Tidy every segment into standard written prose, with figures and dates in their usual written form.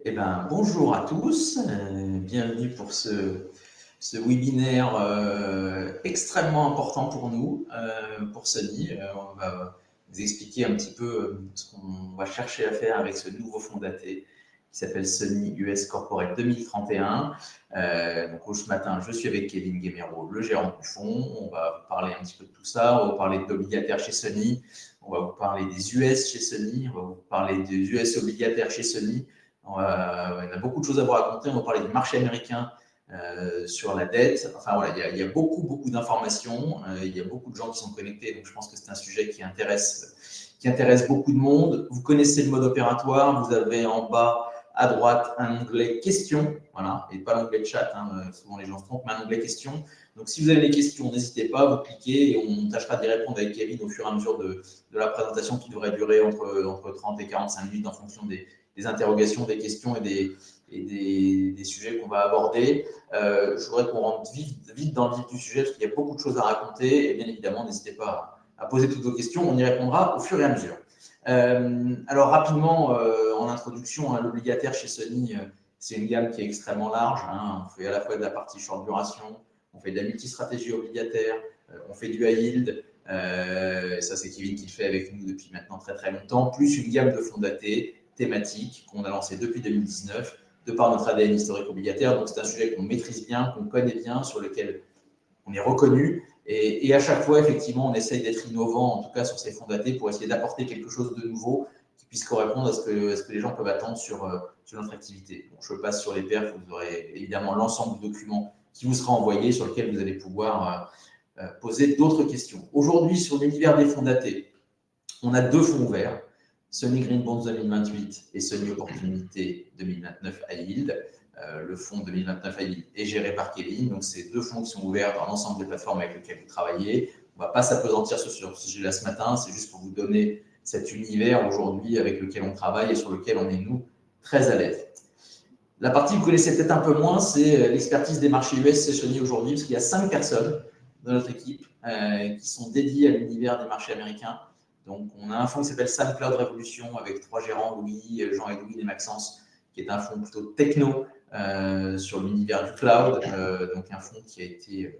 Eh ben, bonjour à tous, bienvenue pour ce webinaire extrêmement important pour nous, pour Sony. On va vous expliquer un petit peu ce qu'on va chercher à faire avec ce nouveau fonds daté qui s'appelle Sony US Corporate 2031. Donc, ce matin, je suis avec Kevin Guéméreau, le gérant du fonds. On va vous parler un petit peu de tout ça. On va vous parler d'obligataires chez Sony. On va vous parler des US chez Sony. On va vous parler des US obligataires chez Sony. On a beaucoup de choses à vous raconter. On va parler du marché américain sur la dette. Enfin voilà, il y a beaucoup d'informations. Il y a beaucoup de gens qui sont connectés. Donc je pense que c'est un sujet qui intéresse beaucoup de monde. Vous connaissez le mode opératoire. Vous avez en bas à droite un onglet questions. Voilà, et pas l'onglet chat. Souvent les gens se trompent, mais un onglet questions. Donc si vous avez des questions, n'hésitez pas, vous cliquez et on tâchera d'y répondre avec Kevin au fur et à mesure de la présentation qui devrait durer entre 30 et 45 minutes en fonction des interrogations, des questions et des sujets qu'on va aborder. Je voudrais qu'on rentre vite dans le vif du sujet parce qu'il y a beaucoup de choses à raconter et bien évidemment, n'hésitez pas à poser toutes vos questions, on y répondra au fur et à mesure. Alors rapidement, en introduction, l'obligataire chez Sony, c'est une gamme qui est extrêmement large. On fait à la fois de la partie short duration, on fait de la multistratégie obligataire, on fait du high yield. Ça, c'est Kevin qui le fait avec nous depuis maintenant très longtemps, plus une gamme de fonds datés thématiques qu'on a lancé depuis 2019, de par notre ADN historique obligataire. Donc, c'est un sujet qu'on maîtrise bien, qu'on connaît bien, sur lequel on est reconnu. Et à chaque fois, effectivement, on essaye d'être innovant, en tout cas sur ces fonds datés, pour essayer d'apporter quelque chose de nouveau qui puisse correspondre à ce que les gens peuvent attendre sur notre activité. Bon, je passe sur les perfs, vous aurez évidemment l'ensemble du document qui vous sera envoyé, sur lequel vous allez pouvoir poser d'autres questions. Aujourd'hui, sur l'univers des fonds datés, on a deux fonds ouverts, Sony Green Bonds 2028 et Sony Opportunité 2029 High Yield. Le fonds 2029 High Yield est géré par Kevin, donc c'est deux fonds qui sont ouverts dans l'ensemble des plateformes avec lesquelles vous travaillez. On ne va pas s'apesantir sur ce sujet-là ce matin, c'est juste pour vous donner cet univers aujourd'hui avec lequel on travaille et sur lequel on est, nous, très à l'aise. La partie que vous connaissez peut-être un peu moins, c'est l'expertise des marchés US chez Sony aujourd'hui, parce qu'il y a 5 personnes dans notre équipe qui sont dédiées à l'univers des marchés américains. Donc, on a un fonds qui s'appelle Sam Cloud Revolution avec 3 gérants, Louis, Jean et Louis et Maxence, qui est un fonds plutôt techno sur l'univers du cloud. Donc, un fonds qui a été,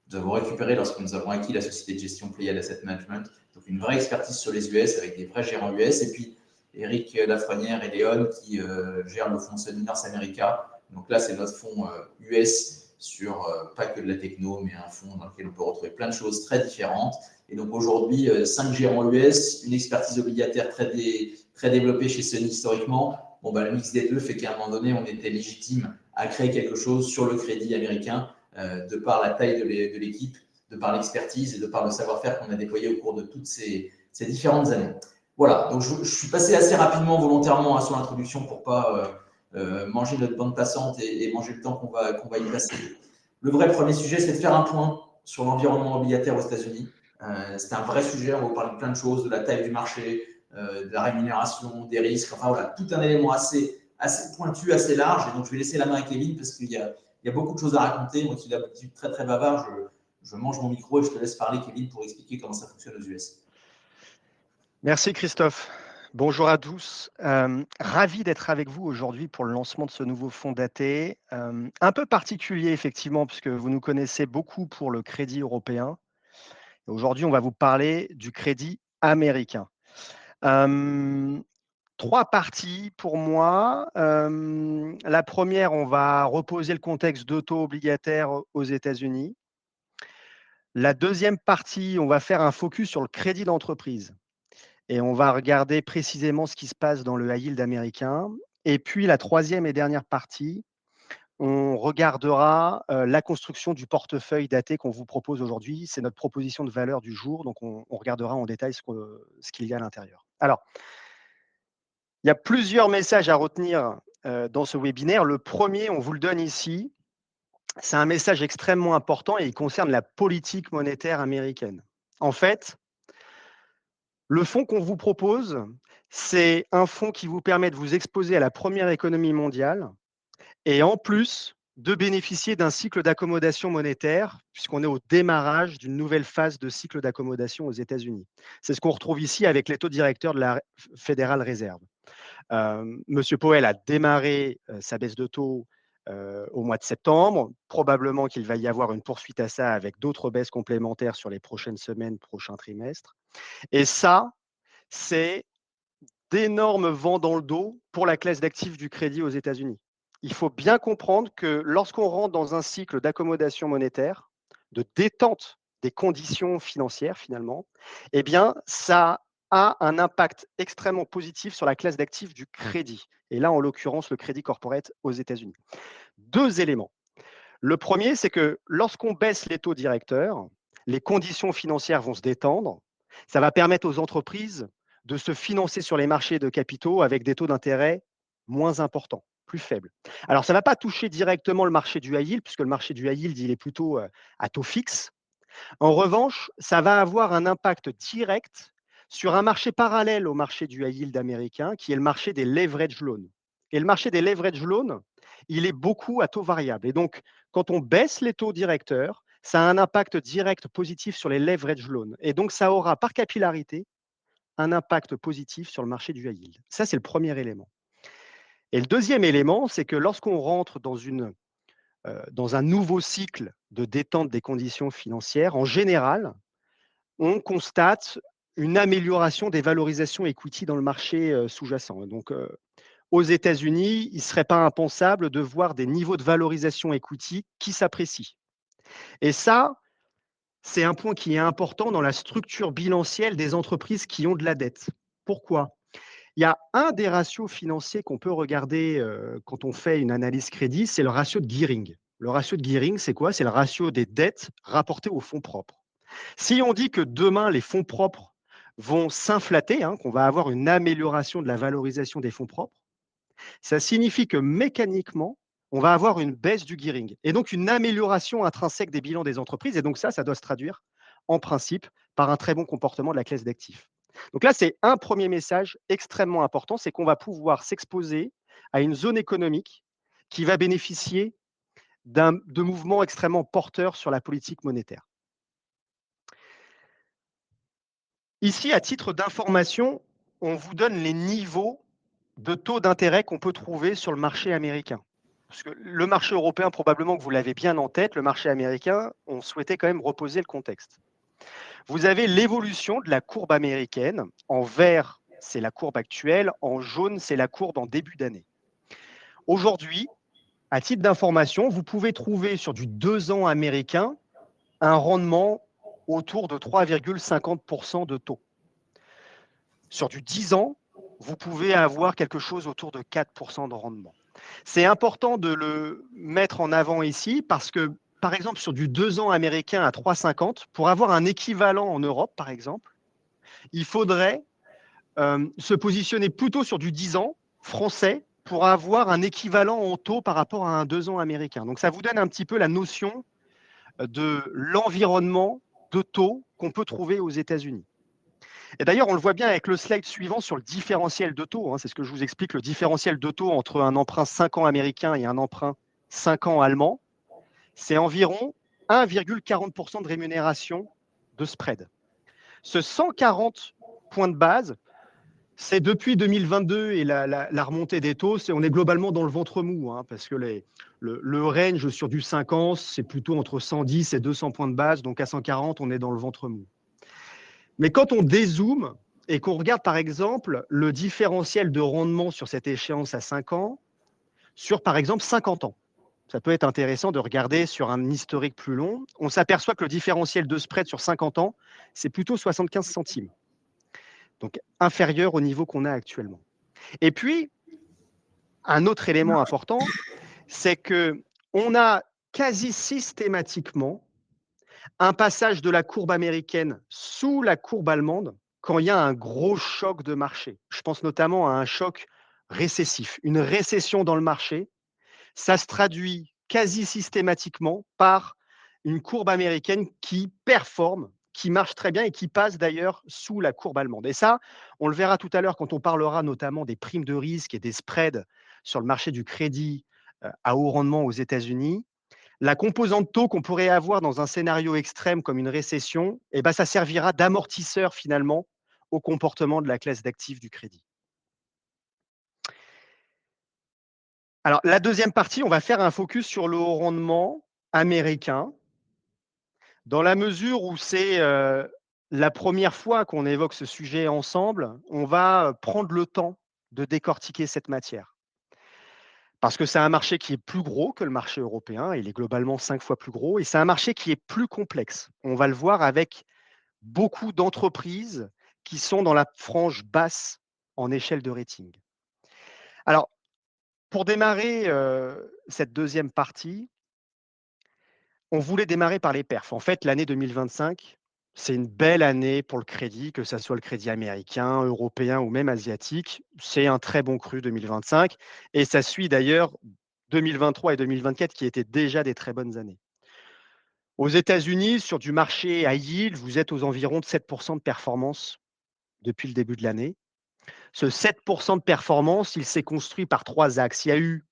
nous avons récupéré lorsque nous avons acquis la société de gestion Pléiade Asset Management. Donc, une vraie expertise sur les US avec des vrais gérants US. Et puis, Eric Lafrenière et Léon qui gèrent le fonds Sony North America. Donc là, c'est notre fonds US sur pas que de la techno, mais un fonds dans lequel on peut retrouver plein de choses très différentes. Et donc aujourd'hui, 5 gérants US, une expertise obligataire très développée chez Sony historiquement. Bon, le mix des deux fait qu'à un moment donné, on était légitime à créer quelque chose sur le crédit américain de par la taille de l'équipe, de par l'expertise et de par le savoir-faire qu'on a déployé au cours de toutes ces différentes années. Voilà, donc je suis passé assez rapidement volontairement sur l'introduction pour ne pas manger notre bande passante et manger le temps qu'on va y passer. Le vrai premier sujet, c'est de faire un point sur l'environnement obligataire aux États-Unis. C'est un vrai sujet, on va vous parler de plein de choses, de la taille du marché, de la rémunération, des risques, enfin voilà, tout un élément assez pointu, assez large. Et donc je vais laisser la main à Kevin parce qu'il y a beaucoup de choses à raconter. Moi qui suis d'habitude très bavard, je mange mon micro et je te laisse parler, Kevin, pour expliquer comment ça fonctionne aux US. Merci Christophe. Bonjour à tous. Ravi d'être avec vous aujourd'hui pour le lancement de ce nouveau fonds daté. Un peu particulier effectivement, puisque vous nous connaissez beaucoup pour le crédit européen. Aujourd'hui, on va vous parler du crédit américain. 3 parties pour moi. La première, on va reposer le contexte de taux obligataires aux États-Unis. La deuxième partie, on va faire un focus sur le crédit d'entreprise. Et on va regarder précisément ce qui se passe dans le high yield américain. Et puis la troisième et dernière partie, on regardera la construction du portefeuille daté qu'on vous propose aujourd'hui. C'est notre proposition de valeur du jour, donc on regardera en détail ce qu'il y a à l'intérieur. Alors, il y a plusieurs messages à retenir dans ce webinaire. Le premier, on vous le donne ici, c'est un message extrêmement important et il concerne la politique monétaire américaine. En fait, le fonds qu'on vous propose, c'est un fonds qui vous permet de vous exposer à la première économie mondiale et en plus de bénéficier d'un cycle d'accommodation monétaire, puisqu'on est au démarrage d'une nouvelle phase de cycle d'accommodation aux États-Unis. C'est ce qu'on retrouve ici avec les taux directeurs de la Federal Reserve. Monsieur Powell a démarré sa baisse de taux au mois de septembre. Probablement qu'il va y avoir une poursuite à ça avec d'autres baisses complémentaires sur les prochaines semaines, prochains trimestres. Et ça, c'est d'énormes vents dans le dos pour la classe d'actifs du crédit aux États-Unis. Il faut bien comprendre que lorsqu'on rentre dans un cycle d'accommodation monétaire, de détente des conditions financières finalement, eh bien, ça a un impact extrêmement positif sur la classe d'actifs du crédit. Et là, en l'occurrence, le crédit corporate aux États-Unis. Deux éléments. Le premier, c'est que lorsqu'on baisse les taux directeurs, les conditions financières vont se détendre. Ça va permettre aux entreprises de se financer sur les marchés de capitaux avec des taux d'intérêt moins importants, plus faibles. Alors, ça ne va pas toucher directement le marché du high yield, puisque le marché du high yield, il est plutôt à taux fixe. En revanche, ça va avoir un impact direct sur un marché parallèle au marché du high yield américain, qui est le marché des leverage loans. Et le marché des leverage loans, il est beaucoup à taux variable. Et donc, quand on baisse les taux directeurs, ça a un impact direct positif sur les leverage loans. Et donc, ça aura par capillarité un impact positif sur le marché du high yield. Ça, c'est le premier élément. Et le deuxième élément, c'est que lorsqu'on rentre dans un nouveau cycle de détente des conditions financières, en général, on constate une amélioration des valorisations equity dans le marché sous-jacent. Donc, aux États-Unis, il ne serait pas impensable de voir des niveaux de valorisation equity qui s'apprécient. Et ça, c'est un point qui est important dans la structure bilancielle des entreprises qui ont de la dette. Pourquoi? Il y a un des ratios financiers qu'on peut regarder quand on fait une analyse crédit, c'est le ratio de gearing. Le ratio de gearing, c'est quoi? C'est le ratio des dettes rapportées aux fonds propres. Si on dit que demain, les fonds propres vont s'inflater, qu'on va avoir une amélioration de la valorisation des fonds propres, ça signifie que mécaniquement, on va avoir une baisse du gearing et donc une amélioration intrinsèque des bilans des entreprises. Et donc ça doit se traduire en principe par un très bon comportement de la classe d'actifs. Donc là, c'est un premier message extrêmement important, c'est qu'on va pouvoir s'exposer à une zone économique qui va bénéficier de mouvements extrêmement porteurs sur la politique monétaire. Ici, à titre d'information, on vous donne les niveaux de taux d'intérêt qu'on peut trouver sur le marché américain. Parce que le marché européen, probablement que vous l'avez bien en tête, le marché américain, on souhaitait quand même reposer le contexte. Vous avez l'évolution de la courbe américaine. En vert, c'est la courbe actuelle. En jaune, c'est la courbe en début d'année. Aujourd'hui, à titre d'information, vous pouvez trouver sur du 2 ans américain un rendement autour de 3,50% de taux. Sur du 10 ans, vous pouvez avoir quelque chose autour de 4% de rendement. C'est important de le mettre en avant ici parce que, par exemple, sur du 2 ans américain à 3,50, pour avoir un équivalent en Europe, par exemple, il faudrait se positionner plutôt sur du 10 ans français pour avoir un équivalent en taux par rapport à un 2 ans américain. Donc, ça vous donne un petit peu la notion de l'environnement de taux qu'on peut trouver aux États-Unis. Et d'ailleurs, on le voit bien avec le slide suivant sur le différentiel de taux. C'est ce que je vous explique, le différentiel de taux entre un emprunt 5 ans américain et un emprunt 5 ans allemand, c'est environ 1,40% de rémunération de spread. Ce 140 points de base, c'est depuis 2022 et la remontée des taux, on est globalement dans le ventre mou, parce que le range sur du 5 ans, c'est plutôt entre 110 et 200 points de base, donc à 140, on est dans le ventre mou. Mais quand on dézoome et qu'on regarde par exemple le différentiel de rendement sur cette échéance à 5 ans, sur par exemple 50 ans, ça peut être intéressant de regarder sur un historique plus long, on s'aperçoit que le différentiel de spread sur 50 ans, c'est plutôt 75 centimes. Donc inférieur au niveau qu'on a actuellement. Et puis, un autre élément important, c'est qu'on a quasi systématiquement un passage de la courbe américaine sous la courbe allemande quand il y a un gros choc de marché. Je pense notamment à un choc récessif, une récession dans le marché. Ça se traduit quasi systématiquement par une courbe américaine qui performe, qui marche très bien et qui passe d'ailleurs sous la courbe allemande. Et ça, on le verra tout à l'heure quand on parlera notamment des primes de risque et des spreads sur le marché du crédit à haut rendement aux États-Unis. La composante taux qu'on pourrait avoir dans un scénario extrême comme une récession, ça servira d'amortisseur finalement au comportement de la classe d'actifs du crédit. Alors, la deuxième partie, on va faire un focus sur le haut rendement américain, dans la mesure où c'est la première fois qu'on évoque ce sujet ensemble. On va prendre le temps de décortiquer cette matière. Parce que c'est un marché qui est plus gros que le marché européen, il est globalement 5 fois plus gros, et c'est un marché qui est plus complexe. On va le voir avec beaucoup d'entreprises qui sont dans la frange basse en échelle de rating. Alors, pour démarrer cette deuxième partie, on voulait démarrer par les perfs. En fait, l'année 2025, c'est une belle année pour le crédit, que ça soit le crédit américain, européen ou même asiatique. C'est un très bon cru 2025 et ça suit d'ailleurs 2023 et 2024 qui étaient déjà des très bonnes années. Aux États-Unis, sur du marché high yield, vous êtes aux environs de 7 de performance depuis le début de l'année. Ce 7 de performance, il s'est construit par 3 axes. Il y a eu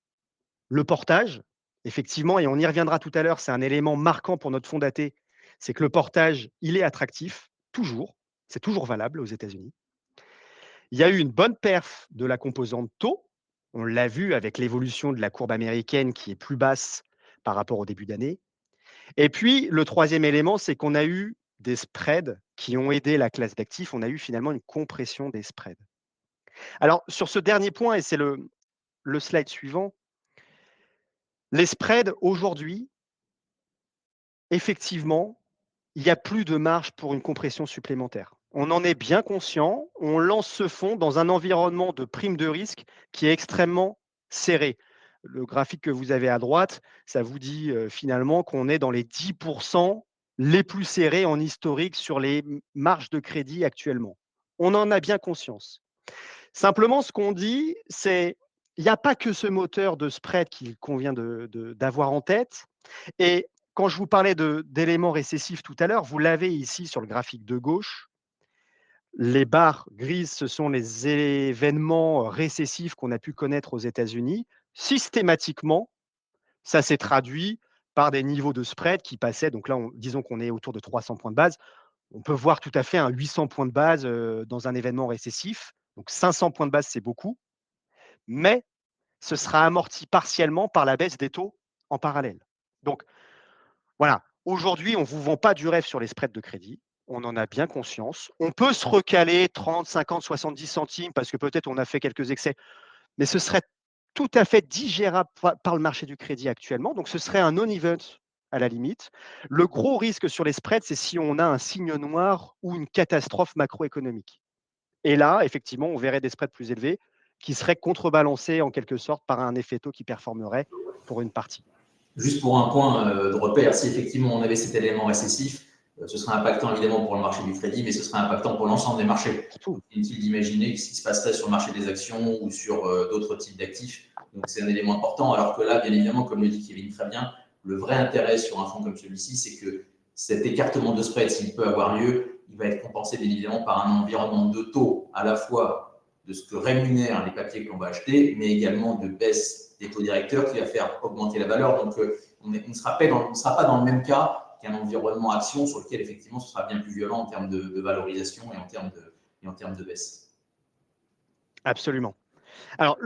le portage, effectivement, et on y reviendra tout à l'heure, c'est un élément marquant pour notre fonds daté, c'est que le portage, il est attractif, toujours, c'est toujours valable aux États-Unis. Il y a eu une bonne perf de la composante taux, on l'a vu avec l'évolution de la courbe américaine qui est plus basse par rapport au début d'année. Et puis, le troisième élément, c'est qu'on a eu des spreads qui ont aidé la classe d'actifs, on a eu finalement une compression des spreads. Alors, sur ce dernier point, et c'est le slide suivant, les spreads aujourd'hui, effectivement, il n'y a plus de marge pour une compression supplémentaire. On en est bien conscient, on lance ce fonds dans un environnement de prime de risque qui est extrêmement serré. Le graphique que vous avez à droite, ça vous dit finalement qu'on est dans les 10% les plus serrés en historique sur les marges de crédit actuellement. On en a bien conscience. Simplement, ce qu'on dit, c'est il n'y a pas que ce moteur de spread qu'il convient d'avoir en tête. Et quand je vous parlais d'éléments récessifs tout à l'heure, vous l'avez ici sur le graphique de gauche. Les barres grises, ce sont les événements récessifs qu'on a pu connaître aux États-Unis. Systématiquement, ça s'est traduit par des niveaux de spread qui passaient. Donc là, disons qu'on est autour de 300 points de base. On peut voir tout à fait un 800 points de base dans un événement récessif. Donc 500 points de base, c'est beaucoup. Mais ce sera amorti partiellement par la baisse des taux en parallèle. Donc, voilà, aujourd'hui, on ne vous vend pas du rêve sur les spreads de crédit. On en a bien conscience. On peut se recaler 30, 50, 70 centimes parce que peut-être on a fait quelques excès, mais ce serait tout à fait digérable par le marché du crédit actuellement. Donc, ce serait un non-event à la limite. Le gros risque sur les spreads, c'est si on a un signe noir ou une catastrophe macroéconomique. Et là, effectivement, on verrait des spreads plus élevés qui seraient contrebalancés en quelque sorte par un effet taux qui performerait pour une partie. Juste pour un point de repère, si effectivement on avait cet élément récessif, ce serait impactant évidemment pour le marché du crédit, mais ce serait impactant pour l'ensemble des marchés. Inutile d'imaginer ce qui se passerait sur le marché des actions ou sur d'autres types d'actifs. Donc c'est un élément important, alors que là, bien évidemment, comme le dit Kevin très bien, le vrai intérêt sur un fonds comme celui-ci, c'est que cet écartement de spread, s'il peut avoir lieu, il va être compensé bien évidemment par un environnement de taux à la fois de ce que rémunèrent les papiers que l'on va acheter, mais également de baisse des taux directeurs qui va faire augmenter la valeur. Donc, on ne sera pas dans le même cas qu'un environnement action sur lequel, effectivement, ce sera bien plus violent en termes de valorisation et en termes de baisse. Absolument. Alors,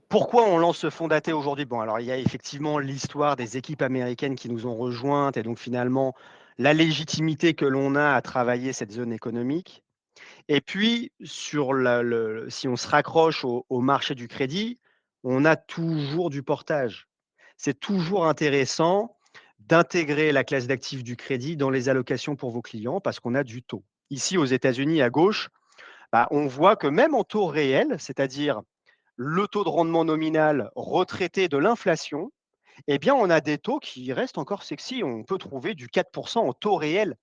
pourquoi on lance ce fonds daté aujourd'hui? Bon, alors il y a effectivement l'histoire des équipes américaines qui nous ont rejointes et donc finalement la légitimité que l'on a à travailler cette zone économique. Et puis, si on se raccroche au marché du crédit, on a toujours du portage. C'est toujours intéressant d'intégrer la classe d'actifs du crédit dans les allocations pour vos clients parce qu'on a du taux. Ici, aux États-Unis, à gauche, on voit que même en taux réel, c'est-à-dire le taux de rendement nominal retraité de l'inflation, eh bien, on a des taux qui restent encore sexy. On peut trouver du 4% en taux réel.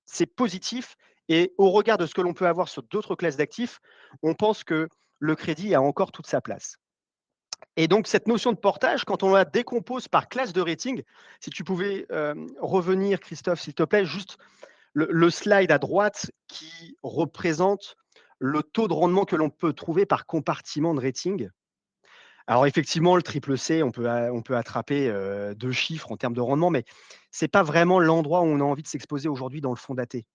C'est positif. Et au regard de ce que l'on peut avoir sur d'autres classes d'actifs, on pense que le crédit a encore toute sa place. Et donc, cette notion de portage, quand on la décompose par classe de rating, si tu pouvais revenir, Christophe, s'il te plaît, juste le slide à droite qui représente le taux de rendement que l'on peut trouver par compartiment de rating. Alors effectivement, le triple C, on peut attraper 2 chiffres en termes de rendement, mais ce n'est pas vraiment l'endroit où on a envie de s'exposer aujourd'hui dans le fonds daté.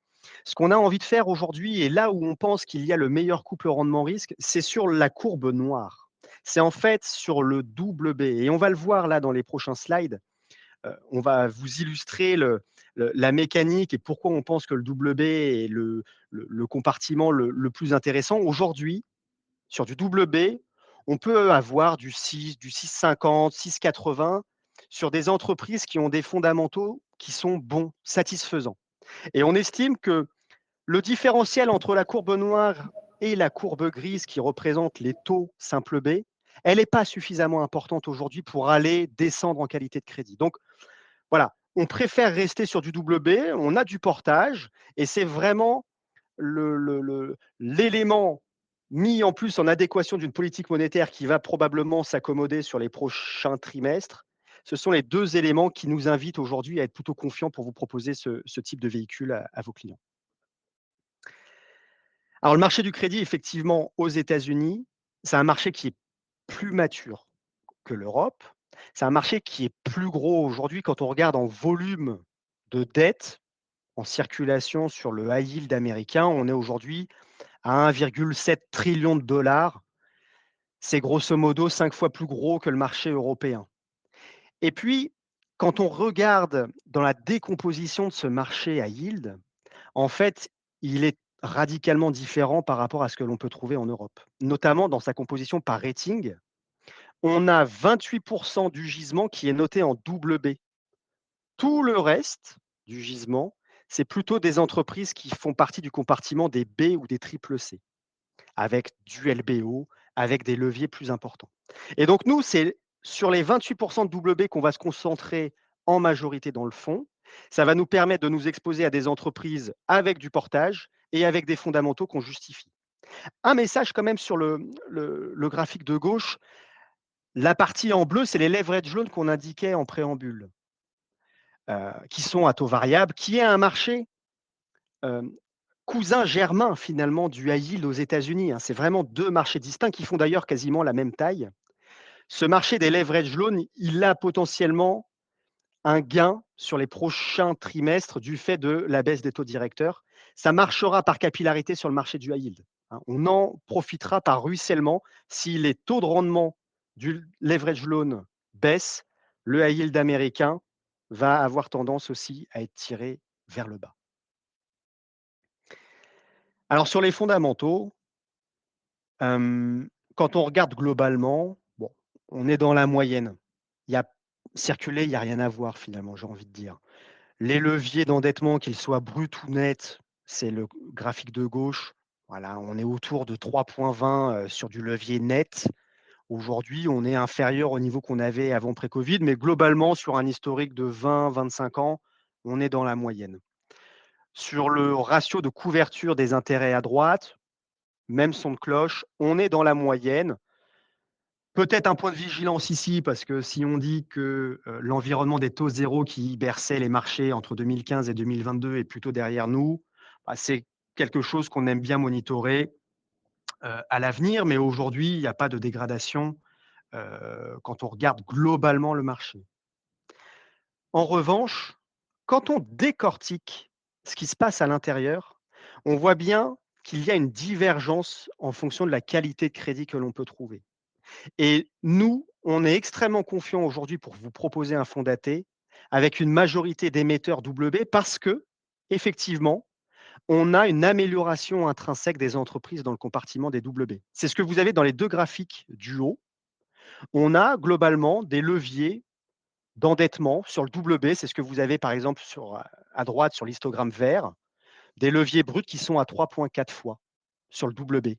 Ce qu'on a envie de faire aujourd'hui et là où on pense qu'il y a le meilleur couple rendement-risque, c'est sur la courbe noire. C'est en fait sur le double B et on va le voir là dans les prochains slides. On va vous illustrer la mécanique et pourquoi on pense que le double B est le compartiment le plus intéressant. Aujourd'hui, sur du double B, on peut avoir du 6, du 6,50, 6,80 sur des entreprises qui ont des fondamentaux qui sont bons, satisfaisants. Et on estime que le différentiel entre la courbe noire et la courbe grise qui représente les taux simple B, elle n'est pas suffisamment importante aujourd'hui pour aller descendre en qualité de crédit. Donc voilà, on préfère rester sur du double B, on a du portage et c'est vraiment l'élément mis en plus en adéquation d'une politique monétaire qui va probablement s'accommoder sur les prochains trimestres. Ce sont les 2 éléments qui nous invitent aujourd'hui à être plutôt confiants pour vous proposer ce type de véhicule à vos clients. Alors le marché du crédit, effectivement, aux États-Unis, c'est un marché qui est plus mature que l'Europe. C'est un marché qui est plus gros aujourd'hui quand on regarde en volume de dette en circulation sur le high yield américain. On est aujourd'hui à 1,7 trillion de dollars. C'est grosso modo 5 fois plus gros que le marché européen. Et puis, quand on regarde dans la décomposition de ce marché à yield, en fait, il est radicalement différent par rapport à ce que l'on peut trouver en Europe, notamment dans sa composition par rating. On a 28% du gisement qui est noté en double B. Tout le reste du gisement, c'est plutôt des entreprises qui font partie du compartiment des B ou des triple C, avec du LBO, avec des leviers plus importants. Et donc nous, c'est sur les 28% de double B qu'on va se concentrer en majorité dans le fonds. Ça va nous permettre de nous exposer à des entreprises avec du portage et avec des fondamentaux qu'on justifie. Un message quand même sur le graphique de gauche, la partie en bleu, c'est les leverage loans qu'on indiquait en préambule, qui sont à taux variable, qui est un marché euh, cousin germain finalement du high yield aux États-Unis, hein. C'est vraiment 2 marchés distincts qui font d'ailleurs quasiment la même taille. Ce marché des leverage loans, il a potentiellement un gain sur les prochains trimestres du fait de la baisse des taux directeurs. Ça marchera par capillarité sur le marché du high yield, hein. On en profitera par ruissellement si les taux de rendement du leverage loan baissent, le high yield américain va avoir tendance aussi à être tiré vers le bas. Alors sur les fondamentaux, quand on regarde globalement, bon, on est dans la moyenne. Il y a circuler, il y a rien à voir finalement, j'ai envie de dire. Les leviers d'endettement, qu'ils soient bruts ou nets, c'est le graphique de gauche. Voilà, on est autour de 3,20 sur du levier net. Aujourd'hui, on est inférieur au niveau qu'on avait avant pré-Covid, mais globalement, sur un historique de 20-25 ans, on est dans la moyenne. Sur le ratio de couverture des intérêts à droite, même son de cloche, on est dans la moyenne. Peut-être un point de vigilance ici, parce que si on dit que l'environnement des taux zéro qui berçait les marchés entre 2015 et 2022 est plutôt derrière nous, bah, c'est quelque chose qu'on aime bien monitorer à l'avenir, mais aujourd'hui, il n'y a pas de dégradation quand on regarde globalement le marché. En revanche, quand on décortique ce qui se passe à l'intérieur, on voit bien qu'il y a une divergence en fonction de la qualité de crédit que l'on peut trouver. Et nous, on est extrêmement confiants aujourd'hui pour vous proposer un fonds daté avec une majorité d'émetteurs double B parce que, effectivement, on a une amélioration intrinsèque des entreprises dans le compartiment des double B. C'est ce que vous avez dans les 2 graphiques du haut. On a globalement des leviers d'endettement sur le double B. C'est ce que vous avez par exemple à droite sur l'histogramme vert, des leviers bruts qui sont à 3,4 fois sur le double B.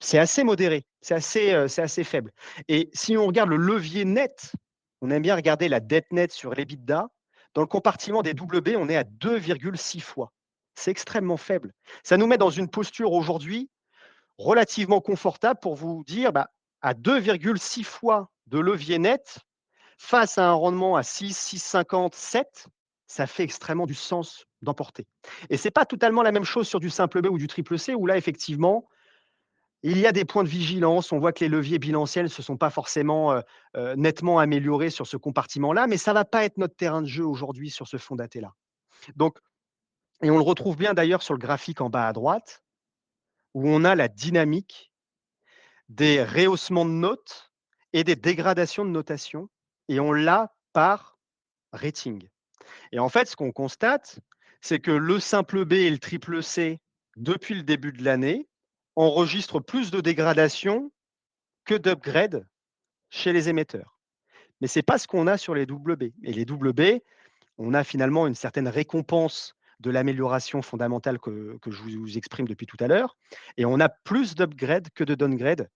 C'est assez modéré, c'est assez faible. Et si on regarde le levier net, on aime bien regarder la dette nette sur l'EBITDA. Dans le compartiment des double B, on est à 2,6 fois. C'est extrêmement faible. Ça nous met dans une posture aujourd'hui relativement confortable pour vous dire, bah, à 2,6 fois de levier net, face à un rendement à 6, 6,50, 7, ça fait extrêmement du sens d'emporter. Et ce n'est pas totalement la même chose sur du simple B ou du triple C, où là, effectivement, il y a des points de vigilance. On voit que les leviers bilanciels ne se sont pas forcément nettement améliorés sur ce compartiment-là, mais ça ne va pas être notre terrain de jeu aujourd'hui sur ce fonds daté-là. Donc, et on le retrouve bien d'ailleurs sur le graphique en bas à droite, où on a la dynamique des rehaussements de notes et des dégradations de notation, et on l'a par rating. Et en fait, ce qu'on constate, c'est que le simple B et le triple C, depuis le début de l'année, enregistrent plus de dégradation que d'upgrade chez les émetteurs. Mais ce n'est pas ce qu'on a sur les double B. Et les double B, on a finalement une certaine récompense de l'amélioration fondamentale que je vous exprime depuis tout à l'heure. Et on a plus d'upgrade que de downgrade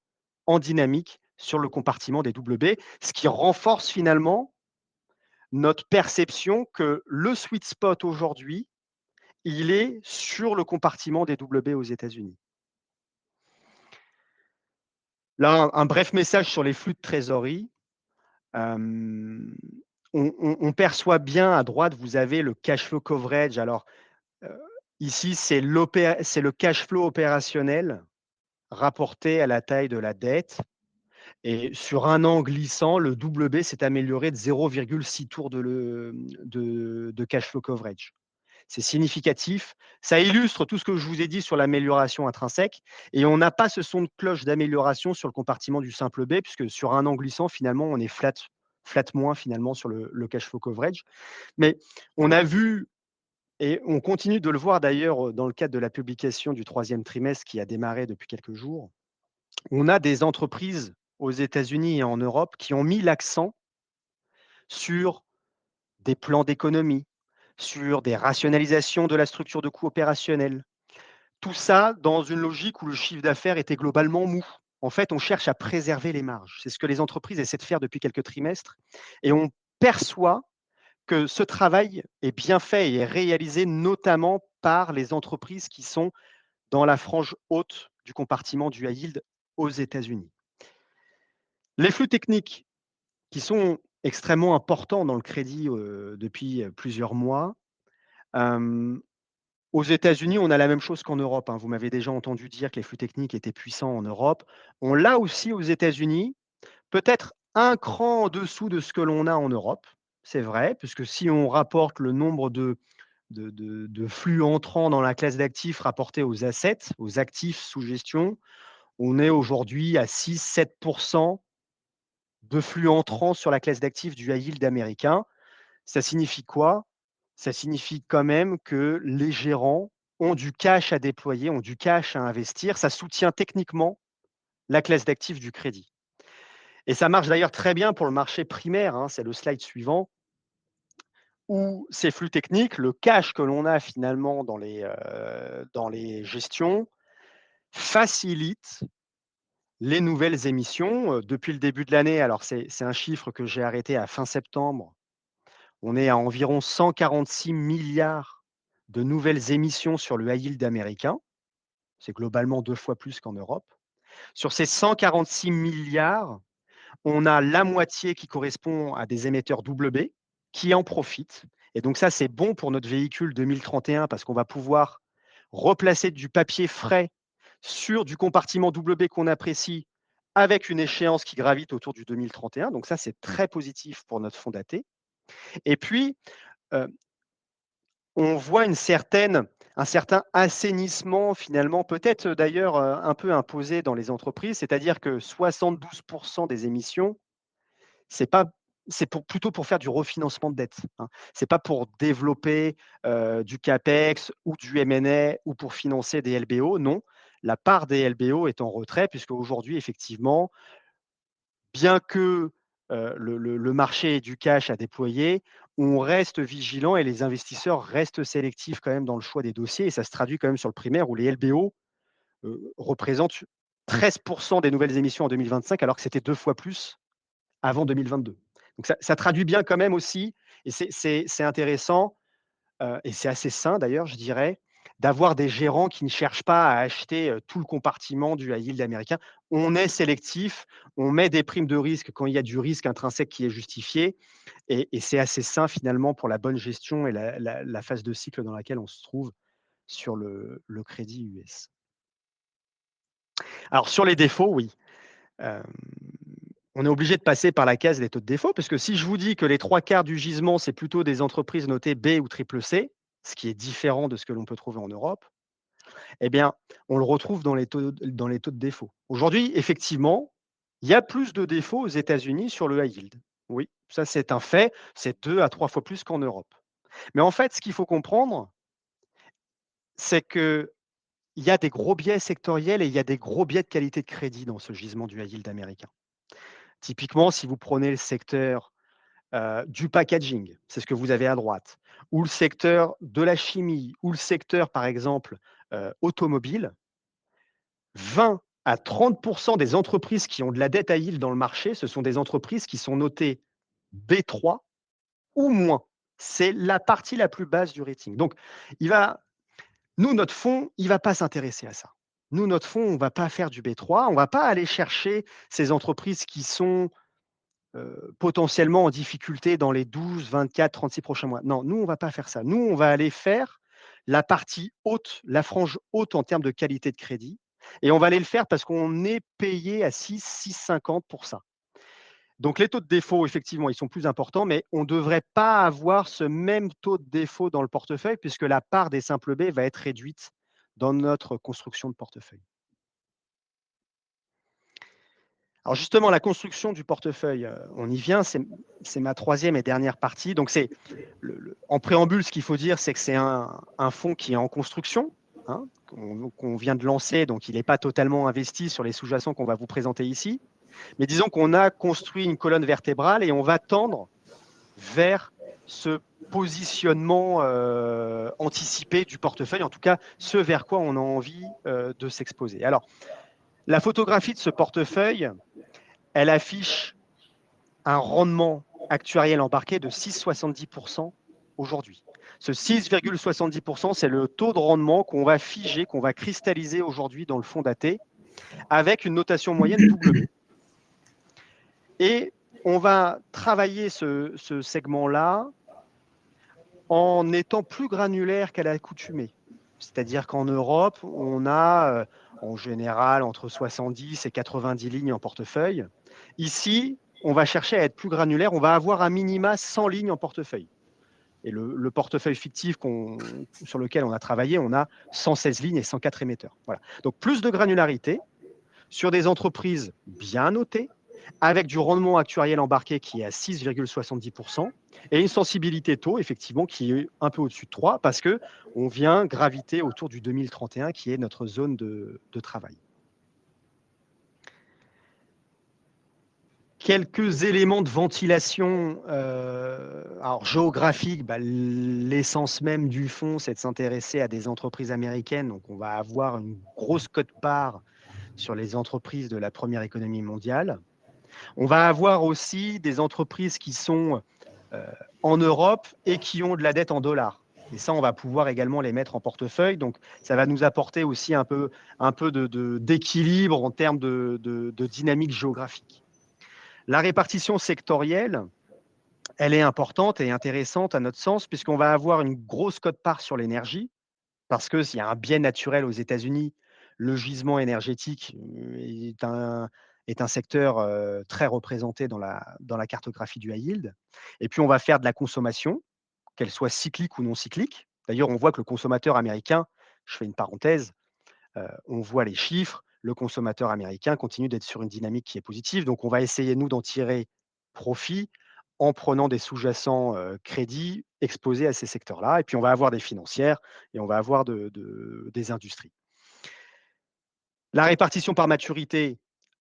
en dynamique sur le compartiment des double B, ce qui renforce finalement notre perception que le sweet spot aujourd'hui, il est sur le compartiment des double B aux États-Unis. Là, un bref message sur les flux de trésorerie. On perçoit bien à droite, vous avez le cash flow coverage. Alors, ici, c'est le cash flow opérationnel rapporté à la taille de la dette. Et sur un an glissant, le double B s'est amélioré de 0,6 tours de cash flow coverage. C'est significatif. Ça illustre tout ce que je vous ai dit sur l'amélioration intrinsèque. Et on n'a pas ce son de cloche d'amélioration sur le compartiment du simple B, puisque sur un an glissant, finalement, on est flat moins finalement sur le cash flow coverage. Mais on a vu, et on continue de le voir d'ailleurs dans le cadre de la publication du troisième trimestre qui a démarré depuis quelques jours, on a des entreprises aux États-Unis et en Europe qui ont mis l'accent sur des plans d'économie, sur des rationalisations de la structure de coûts opérationnels. Tout ça dans une logique où le chiffre d'affaires était globalement mou. En fait, on cherche à préserver les marges. C'est ce que les entreprises essaient de faire depuis quelques trimestres. Et on perçoit que ce travail est bien fait et est réalisé notamment par les entreprises qui sont dans la frange haute du compartiment du high yield aux États-Unis. Les flux techniques qui sont extrêmement importants dans le crédit depuis plusieurs mois. Aux États-Unis, on a la même chose qu'en Europe, hein. Vous m'avez déjà entendu dire que les flux techniques étaient puissants en Europe. On l'a aussi aux États-Unis, peut-être un cran en dessous de ce que l'on a en Europe, c'est vrai, puisque si on rapporte le nombre de flux entrants dans la classe d'actifs rapportés aux assets, aux actifs sous gestion, on est aujourd'hui à 6-7% de flux entrants sur la classe d'actifs du high yield américain. Ça signifie quoi? Ça signifie quand même que les gérants ont du cash à déployer, ont du cash à investir. Ça soutient techniquement la classe d'actifs du crédit. Et ça marche d'ailleurs très bien pour le marché primaire, hein, c'est le slide suivant, où ces flux techniques, le cash que l'on a finalement dans les gestions, facilite les nouvelles émissions. Depuis le début de l'année, alors c'est un chiffre que j'ai arrêté à fin septembre, on est à environ 146 milliards de nouvelles émissions sur le high yield américain. C'est globalement 2 fois plus qu'en Europe. Sur ces 146 milliards, on a la moitié qui correspond à des émetteurs double B qui en profitent. Et donc ça, c'est bon pour notre véhicule 2031 parce qu'on va pouvoir replacer du papier frais sur du compartiment double B qu'on apprécie avec une échéance qui gravite autour du 2031. Donc ça, c'est très positif pour notre fonds daté. Et puis, on voit un certain assainissement finalement, peut-être d'ailleurs un peu imposé dans les entreprises, c'est-à-dire que 72% des émissions, c'est pas c'est plutôt pour faire du refinancement de dette, hein. C'est pas pour développer du CAPEX ou du M&A ou pour financer des LBO, non. La part des LBO est en retrait puisque aujourd'hui effectivement, bien que le marché ait du cash à déployer, on reste vigilant et les investisseurs restent sélectifs quand même dans le choix des dossiers. Et ça se traduit quand même sur le primaire où les LBO représentent 13% des nouvelles émissions en 2025, alors que c'était 2 fois plus avant 2022. Donc ça traduit bien quand même aussi, et c'est intéressant, et c'est assez sain d'ailleurs, je dirais, d'avoir des gérants qui ne cherchent pas à acheter, tout le compartiment du high yield américain. On est sélectif, on met des primes de risque quand il y a du risque intrinsèque qui est justifié, et c'est assez sain finalement pour la bonne gestion et la phase de cycle dans laquelle on se trouve sur le crédit US. Alors sur les défauts, oui, hem, on est obligé de passer par la case des taux de défaut, parce que si je vous dis que les 3/4 du gisement, c'est plutôt des entreprises notées B ou triple C, ce qui est différent de ce que l'on peut trouver en Europe, eh bien, on le retrouve dans les taux de défaut. Aujourd'hui, effectivement, Il y a plus de défauts aux États-Unis sur le high yield. Oui, ça c'est un fait, c'est 2 à 3 fois plus qu'en Europe. Mais en fait, ce qu'il faut comprendre, c'est qu'il y a des gros biais sectoriels et il y a des gros biais de qualité de crédit dans ce gisement du high yield américain. Typiquement, si vous prenez le secteur, du packaging, c'est ce que vous avez à droite, ou le secteur de la chimie, ou le secteur, par exemple, automobile, 20 à 30 des entreprises qui ont de la dette à yield dans le marché, ce sont des entreprises qui sont notées B3 ou moins. C'est la partie la plus basse du rating. Donc, il va nous, notre fonds, il va pas s'intéresser à ça. Nous, notre fonds, on va pas faire du B3, on va pas aller chercher ces entreprises qui sont, potentiellement en difficulté dans les 12, 24, 36 prochains mois. Non, nous, on va pas faire ça. Nous, on va aller faire la partie haute, la frange haute en termes de qualité de crédit et on va aller le faire parce qu'on est payé à 6,50 pour ça. Donc les taux de défaut, effectivement, ils sont plus importants, mais on ne devrait pas avoir ce même taux de défaut dans le portefeuille puisque la part des simples B va être réduite dans notre construction de portefeuille. Alors justement, la construction du portefeuille, on y vient, c'est ma troisième et dernière partie. Donc c'est en préambule, ce qu'il faut dire, c'est que c'est un fonds qui est en construction, hein, qu'on vient de lancer, donc il n'est pas totalement investi sur les sous-jacents qu'on va vous présenter ici. Mais disons qu'on a construit une colonne vertébrale et on va tendre vers ce positionnement anticipé du portefeuille, en tout cas ce vers quoi on a envie de s'exposer. Alors, la photographie de ce portefeuille, elle affiche un rendement actuariel embarqué de 6,70% aujourd'hui. Ce 6,70%, c'est le taux de rendement qu'on va figer, qu'on va cristalliser aujourd'hui dans le fonds daté, avec une notation moyenne double B. Et on va travailler ce segment-là en étant plus granulaire qu'à l'accoutumée. C'est-à-dire qu'en Europe, on a en général entre 70 et 90 lignes en portefeuille. Ici, on va chercher à être plus granulaire, on va avoir un minima 100 lignes en portefeuille. Et le portefeuille fictif sur lequel on a travaillé, on a 116 lignes et 104 émetteurs. Voilà. Donc plus de granularité sur des entreprises bien notées, avec du rendement actuariel embarqué qui est à 6,70% et une sensibilité taux, effectivement, qui est un peu au-dessus de 3 parce qu'on vient graviter autour du 2031 qui est notre zone de travail. Quelques éléments de ventilation alors géographique, bah, l'essence même du fonds, c'est de s'intéresser à des entreprises américaines. Donc, on va avoir une grosse quote-part sur les entreprises de la première économie mondiale. On va avoir aussi des entreprises qui sont en Europe et qui ont de la dette en dollars. Et ça, on va pouvoir également les mettre en portefeuille. Donc, ça va nous apporter aussi un peu d'équilibre en termes de dynamique géographique. La répartition sectorielle, elle est importante et intéressante à notre sens, puisqu'on va avoir une grosse quote-part sur l'énergie, parce qu'il y a un biais naturel aux États-Unis. Le gisement énergétique est un secteur très représenté dans la cartographie du high yield. Et puis, on va faire de la consommation, qu'elle soit cyclique ou non cyclique. D'ailleurs, on voit que le consommateur américain, je fais une parenthèse, on voit les chiffres, le consommateur américain continue d'être sur une dynamique qui est positive. Donc, on va essayer, nous, d'en tirer profit en prenant des sous-jacents crédits exposés à ces secteurs-là. Et puis, on va avoir des financières et on va avoir des industries. La répartition par maturité,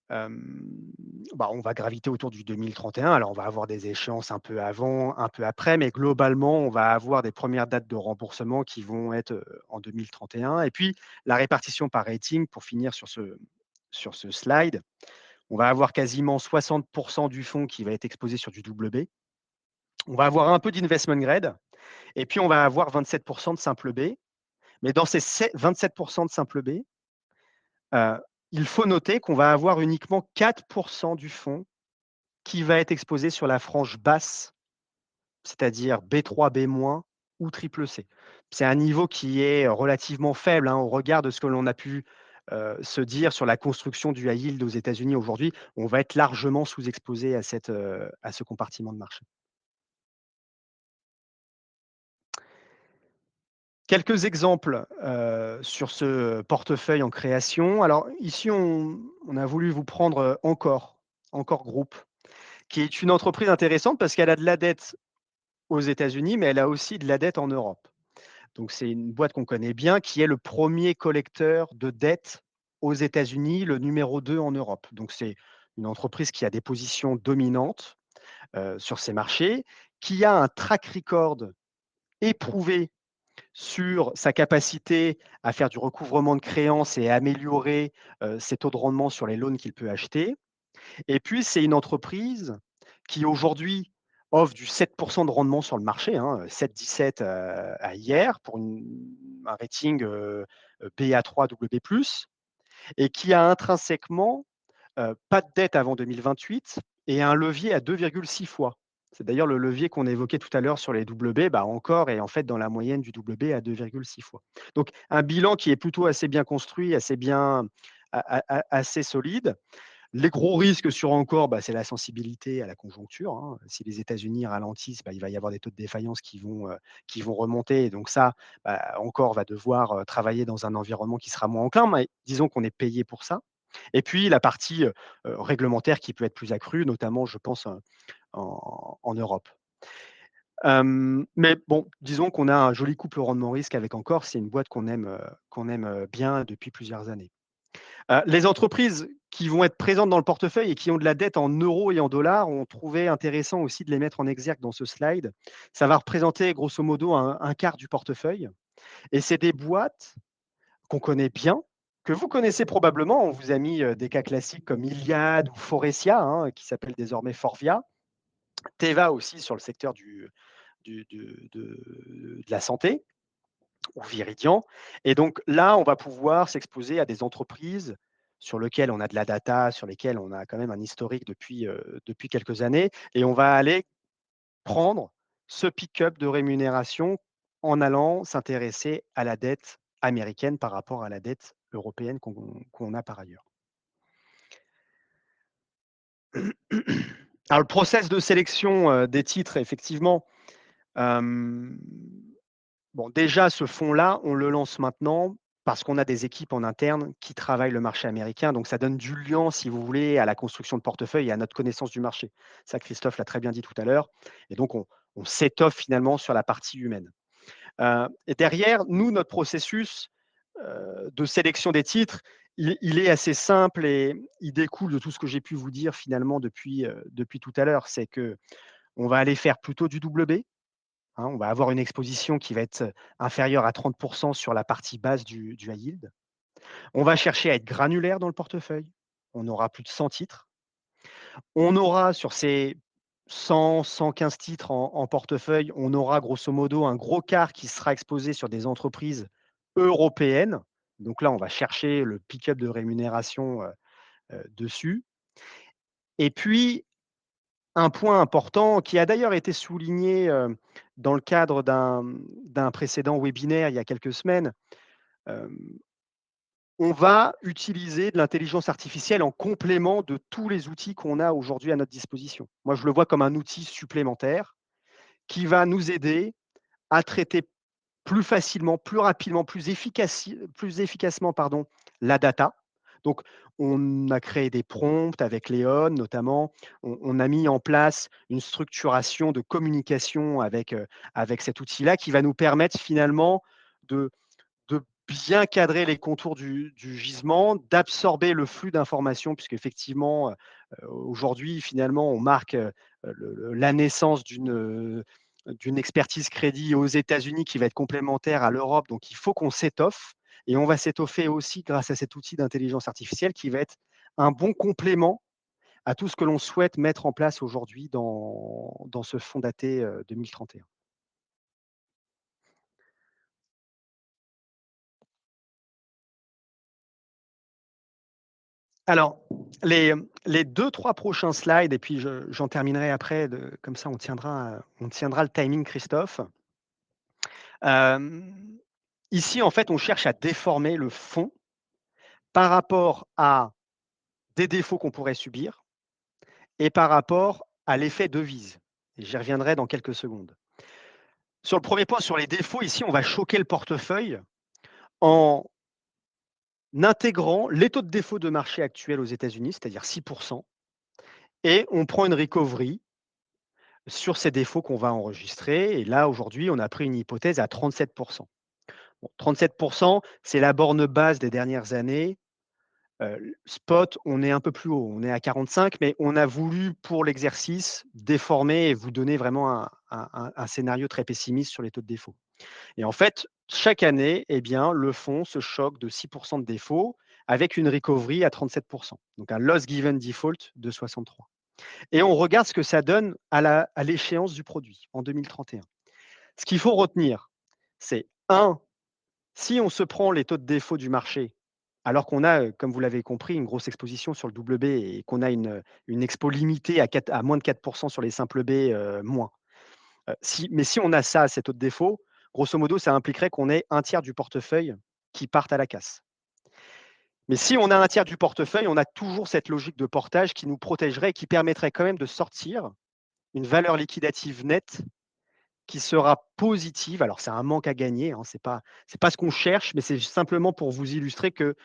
bah, on va graviter autour du 2031. Alors, on va avoir des échéances un peu avant, un peu après, mais globalement, on va avoir des premières dates de remboursement qui vont être en 2031. Et puis, la répartition par rating, pour finir sur ce slide, on va avoir quasiment 60% du fonds qui va être exposé sur du double B. On va avoir un peu d'investment grade, et puis on va avoir 27% de simple B. Mais dans ces 27% de simple B, il faut noter qu'on va avoir uniquement 4% du fonds qui va être exposé sur la frange basse, c'est-à-dire B3, B- ou triple C. C'est un niveau qui est relativement faible au regard de ce que l'on a pu se dire sur la construction du high yield aux États-Unis aujourd'hui. On va être largement sous-exposé à ce compartiment de marché. Quelques exemples sur ce portefeuille en création. Alors ici, on a voulu vous prendre encore Encore Group, qui est une entreprise intéressante parce qu'elle a de la dette aux États-Unis, mais elle a aussi de la dette en Europe. Donc c'est une boîte qu'on connaît bien, qui est le premier collecteur de dette aux États-Unis, le numéro 2 en Europe. Donc c'est une entreprise qui a des positions dominantes, sur ces marchés, qui a un track record éprouvé sur sa capacité à faire du recouvrement de créances et à améliorer, ses taux de rendement sur les loans qu'il peut acheter. Et puis, c'est une entreprise qui aujourd'hui offre du 7 de rendement sur le marché, hein, 7,17 à hier pour un rating, Ba3 BB+, et qui a intrinsèquement, pas de dette avant 2028 et un levier à 2,6 fois. C'est d'ailleurs le levier qu'on évoquait tout à l'heure sur les WB, bah, encore est en fait dans la moyenne du WB à 2,6 fois. Donc un bilan qui est plutôt assez bien construit, assez bien assez solide. Les gros risques sur encore, bah, c'est la sensibilité à la conjoncture, hein. Si les États-Unis ralentissent, bah, il va y avoir des taux de défaillance qui vont remonter et donc ça, bah, encore va devoir, travailler dans un environnement qui sera moins enclin, mais disons qu'on est payé pour ça. Et puis la partie, réglementaire qui peut être plus accrue, notamment je pense, en Europe. Mais bon, disons qu'on a un joli couple rendement-risque avec Encore, c'est une boîte qu'on aime, bien depuis plusieurs années. Les entreprises qui vont être présentes dans le portefeuille et qui ont de la dette en euros et en dollars, on trouvait intéressant aussi de les mettre en exergue dans ce slide. Ça va représenter grosso modo un quart du portefeuille et c'est des boîtes qu'on connaît bien, que vous connaissez probablement. On vous a mis, des cas classiques comme Iliad ou Forestia, hein, qui s'appelle désormais Forvia. Teva aussi sur le secteur de la santé ou Viridian. Et donc là, on va pouvoir s'exposer à des entreprises sur lesquelles on a de la data, sur lesquelles on a quand même un historique depuis quelques années. Et on va aller prendre ce pick-up de rémunération en allant s'intéresser à la dette américaine par rapport à la dette européenne qu'on a par ailleurs. Alors le process de sélection des titres, effectivement, euh, bon, déjà, ce fonds-là, on le lance maintenant parce qu'on a des équipes en interne qui travaillent le marché américain. Donc, ça donne du lien, si vous voulez, à la construction de portefeuille et à notre connaissance du marché. Ça, Christophe l'a très bien dit tout à l'heure. Et donc, on s'étoffe finalement sur la partie humaine. Et derrière, nous, notre processus de sélection des titres, il est assez simple et il découle de tout ce que j'ai pu vous dire finalement depuis tout à l'heure. C'est que on va aller faire plutôt du double B. Hein, on va avoir une exposition qui va être inférieure à 30 sur la partie basse du high yield. On va chercher à être granulaire dans le portefeuille. On aura plus de 100 titres. On aura sur ces 100-115 titres en portefeuille, on aura grosso modo un gros quart qui sera exposé sur des entreprises européennes. Donc là, on va chercher le pick-up de rémunération dessus. Et puis, un point important qui a d'ailleurs été souligné, dans le cadre d'un précédent webinaire il y a quelques semaines, hem, on va utiliser de l'intelligence artificielle en complément de tous les outils qu'on a aujourd'hui à notre disposition. Moi, je le vois comme un outil supplémentaire qui va nous aider à traiter plus facilement, plus rapidement, plus efficacement pardon, la data. Donc, on a créé des prompts avec Léon notamment. On a mis en place une structuration de communication avec cet outil-là qui va nous permettre finalement de de bien cadrer les contours du gisement, d'absorber le flux d'informations puisqu'effectivement, aujourd'hui, finalement, on marque, la naissance d'une expertise crédit aux États-Unis qui va être complémentaire à l'Europe. Donc il faut qu'on s'étoffe et on va s'étoffer aussi grâce à cet outil d'intelligence artificielle qui va être un bon complément à tout ce que l'on souhaite mettre en place aujourd'hui dans ce fonds daté, 2031. Alors, les 2-3 prochains slides et puis j'en terminerai après comme ça on tiendra le timing Christophe. Hem, Ici, en fait, on cherche à déformer le fond par rapport à des défauts qu'on pourrait subir et par rapport à l'effet devise et j'y reviendrai dans quelques secondes. Sur le premier point, sur les défauts, ici, on va choquer le portefeuille en intégrant les taux de défaut de marché actuels aux États-Unis, c'est-à-dire 6, et on prend une recovery sur ces défauts qu'on va enregistrer. Et là, aujourd'hui, on a pris une hypothèse à 37. Bon, 37, c'est la borne basse des dernières années. Spot, on est un peu plus haut, on est à 45, mais on a voulu, pour l'exercice, déformer et vous donner vraiment un scénario très pessimiste sur les taux de défaut. Et en fait, chaque année, eh bien, le fonds se choque de 6 de défaut avec une recovery à 37. Donc un loss given default de 63. Et on regarde ce que ça donne à l'échéance du produit en 2031. Ce qu'il faut retenir, c'est un, si on se prend les taux de défaut du marché, alors qu'on a, comme vous l'avez compris, une grosse exposition sur le double B et qu'on a une expo limitée à moins de 4 sur les simples B, moins. Mais si on a ça, ces taux de défaut, grosso modo, ça impliquerait qu'on ait un tiers du portefeuille qui parte à la casse. Mais si on a un tiers du portefeuille, on a toujours cette logique de portage qui nous protégerait et qui permettrait quand même de sortir une valeur liquidative nette qui sera positive. Alors, c'est un manque à gagner, hein, c'est pas ce qu'on cherche, mais c'est simplement pour vous illustrer que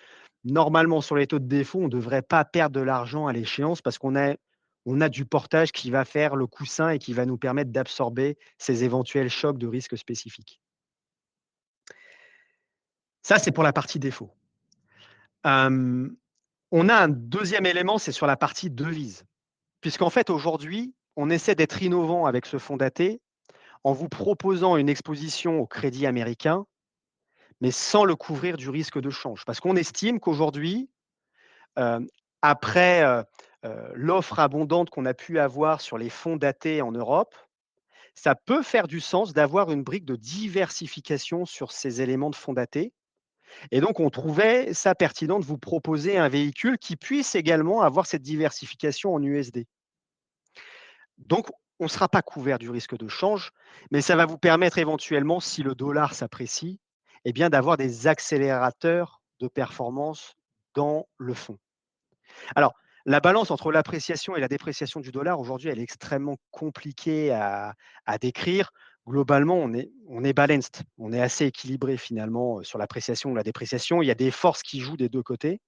normalement, sur les taux de défaut, on ne devrait pas perdre de l'argent à l'échéance parce qu'on a du portage qui va faire le coussin et qui va nous permettre d'absorber ces éventuels chocs de risque spécifiques. Ça, c'est pour la partie défaut. Hem, on a un deuxième élément, c'est sur la partie devise. Puisqu'en fait, aujourd'hui, on essaie d'être innovant avec ce fonds daté en vous proposant une exposition au crédit américain, mais sans le couvrir du risque de change. Parce qu'on estime qu'aujourd'hui, Hem, après, l'offre abondante qu'on a pu avoir sur les fonds datés en Europe, ça peut faire du sens d'avoir une brique de diversification sur ces éléments de fonds datés et donc on trouvait ça pertinent de vous proposer un véhicule qui puisse également avoir cette diversification en USD. Donc on ne sera pas couvert du risque de change, mais ça va vous permettre éventuellement, si le dollar s'apprécie, eh bien d'avoir des accélérateurs de performance dans le fonds. Alors, la balance entre l'appréciation et la dépréciation du dollar, aujourd'hui, elle est extrêmement compliquée à décrire. Globalement, on est balanced, on est assez équilibré finalement sur l'appréciation ou la dépréciation. Il y a des forces qui jouent des deux côtés.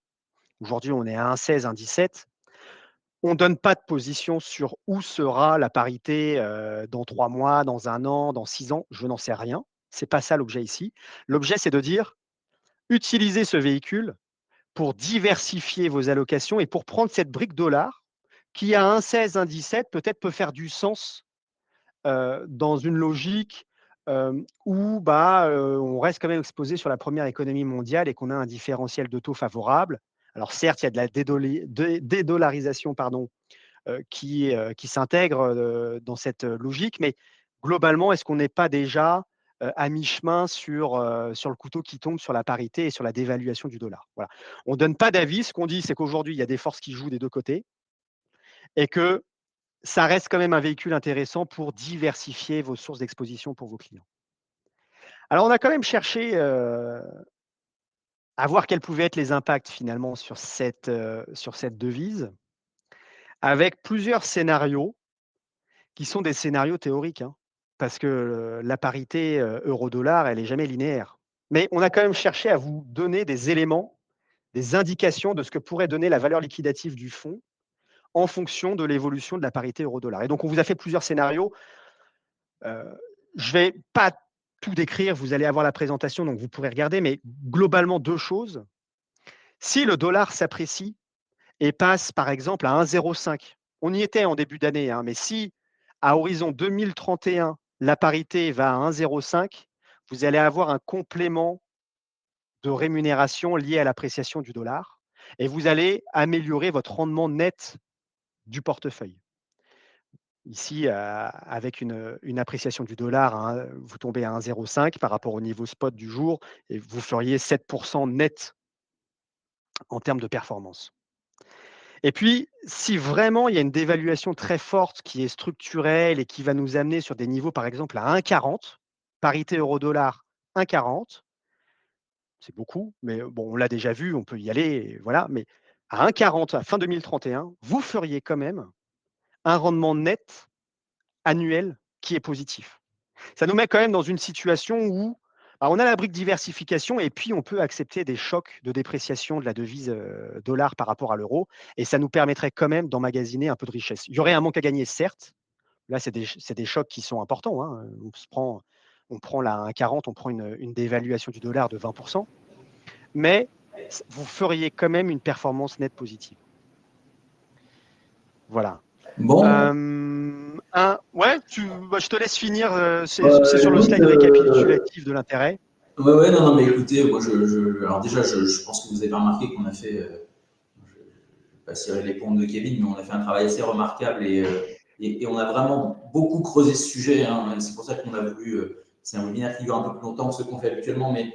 Aujourd'hui, on est à 1,16, 1,17. On ne donne pas de position sur où sera la parité dans 3 mois, dans 1 an, dans 6 ans. Je n'en sais rien. C'est pas ça l'objet ici. L'objet, c'est de dire, utilisez ce véhicule pour diversifier vos allocations et pour prendre cette brique dollar qui à 1,16, 1,17 peut-être peut faire du sens, dans une logique, où, on reste quand même exposé sur la première économie mondiale et qu'on a un différentiel de taux favorable. Alors certes, il y a de la dédollarisation pardon, qui s'intègre, dans cette logique, mais globalement, est-ce qu'on n'est pas déjà, à mi-chemin sur le couteau qui tombe sur la parité et sur la dévaluation du dollar? Voilà. On ne donne pas d'avis, ce qu'on dit, c'est qu'aujourd'hui, il y a des forces qui jouent des 2 côtés et que ça reste quand même un véhicule intéressant pour diversifier vos sources d'exposition pour vos clients. Alors on a quand même cherché, à voir quels pouvaient être les impacts finalement sur cette devise avec plusieurs scénarios qui sont des scénarios théoriques, hein, parce que, la parité, euro-dollar, elle est jamais linéaire. Mais on a quand même cherché à vous donner des éléments, des indications de ce que pourrait donner la valeur liquidative du fonds en fonction de l'évolution de la parité euro-dollar. Et donc on vous a fait plusieurs scénarios. Je vais pas tout décrire, vous allez avoir la présentation, donc vous pourrez regarder, mais globalement 2 choses. Si le dollar s'apprécie et passe par exemple à 1,05. On y était en début d'année, hein, mais si à horizon 2031, la parité va à 1,05, vous allez avoir un complément de rémunération lié à l'appréciation du dollar et vous allez améliorer votre rendement net du portefeuille. Ici, avec une appréciation du dollar, hein, vous tombez à 1,05 par rapport au niveau spot du jour et vous feriez 7 net en termes de performance. Et puis, si vraiment il y a une dévaluation très forte qui est structurelle et qui va nous amener sur des niveaux, par exemple, à 1,40, parité euro-dollar 1,40, c'est beaucoup, mais bon, on l'a déjà vu, on peut y aller, voilà. Mais à 1,40 à fin 2031, vous feriez quand même un rendement net annuel qui est positif. Ça nous met quand même dans une situation où On a la brique diversification et puis on peut accepter des chocs de dépréciation de la devise dollar par rapport à l'euro et ça nous permettrait quand même d'emmagasiner un peu de richesse. Il y aurait un manque à gagner, certes. Là, c'est des chocs qui sont importants, hein. On prend là un 40, on prend une dévaluation du dollar de 20%, mais vous feriez quand même une performance nette positive. Voilà. Bon, Ouais, je te laisse finir. C'est sur le écoute, slide récapitulatif de l'intérêt. ouais, non, non, mais écoutez, moi, alors déjà, je pense que vous avez remarqué qu'on a fait, je ne vais pas cirer les pompes de Kevin, mais on a fait un travail assez remarquable et on a vraiment beaucoup creusé ce sujet, hein. C'est pour ça qu'on a voulu, c'est un webinaire qui dure un peu plus longtemps que ce qu'on fait habituellement, mais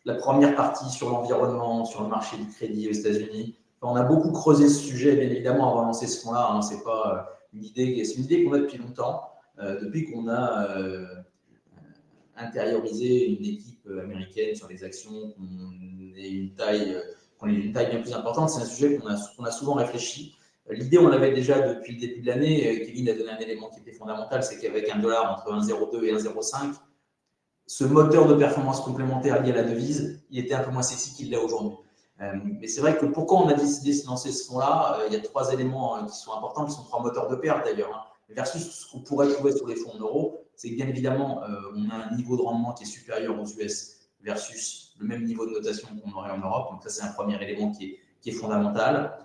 la première partie sur l'environnement, sur le marché du crédit aux États-Unis, enfin, on a beaucoup creusé ce sujet, bien évidemment, avant de lancer ce fonds-là, hein. C'est pas une idée, c'est une idée qu'on a depuis longtemps, depuis qu'on a intérioriser une équipe américaine sur les actions, qu'on ait une taille, bien plus importante. C'est un sujet qu'on a souvent réfléchi. L'idée, on l'avait déjà depuis le début de l'année. Kevin a donné un élément qui était fondamental, c'est qu'avec un dollar entre 1,02 et 1,05, ce moteur de performance complémentaire lié à la devise, il était un peu moins sexy qu'il l'est aujourd'hui. Mais c'est vrai que pourquoi on a décidé de se lancer ce fonds-là, il y a trois éléments qui sont importants, qui sont trois moteurs de perte d'ailleurs, hein, versus ce qu'on pourrait trouver sur les fonds en euros. C'est que bien évidemment, on a un niveau de rendement qui est supérieur aux US versus le même niveau de notation qu'on aurait en Europe. Donc ça, c'est un premier élément qui est fondamental.